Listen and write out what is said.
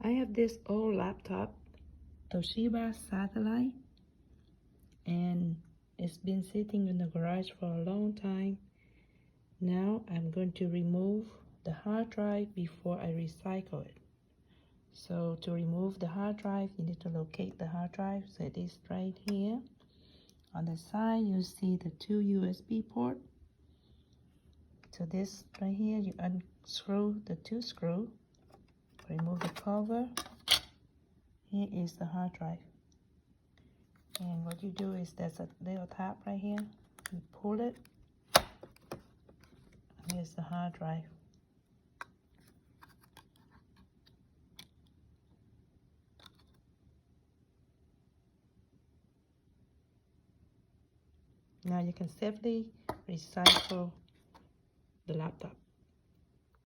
I have this old laptop, Toshiba satellite, and it's been sitting in the garage for a long time. Now I'm going to remove the hard drive before I recycle it. So to remove the hard drive, you need to locate the hard drive. So it is right here. On the side, you see the 2 USB ports. So this right here, you unscrew the 2 screws, remove the cover. Here is the hard drive. And what you do is there's a little tab right here. You pull it. Here's the hard drive. Now you can safely recycle the laptop.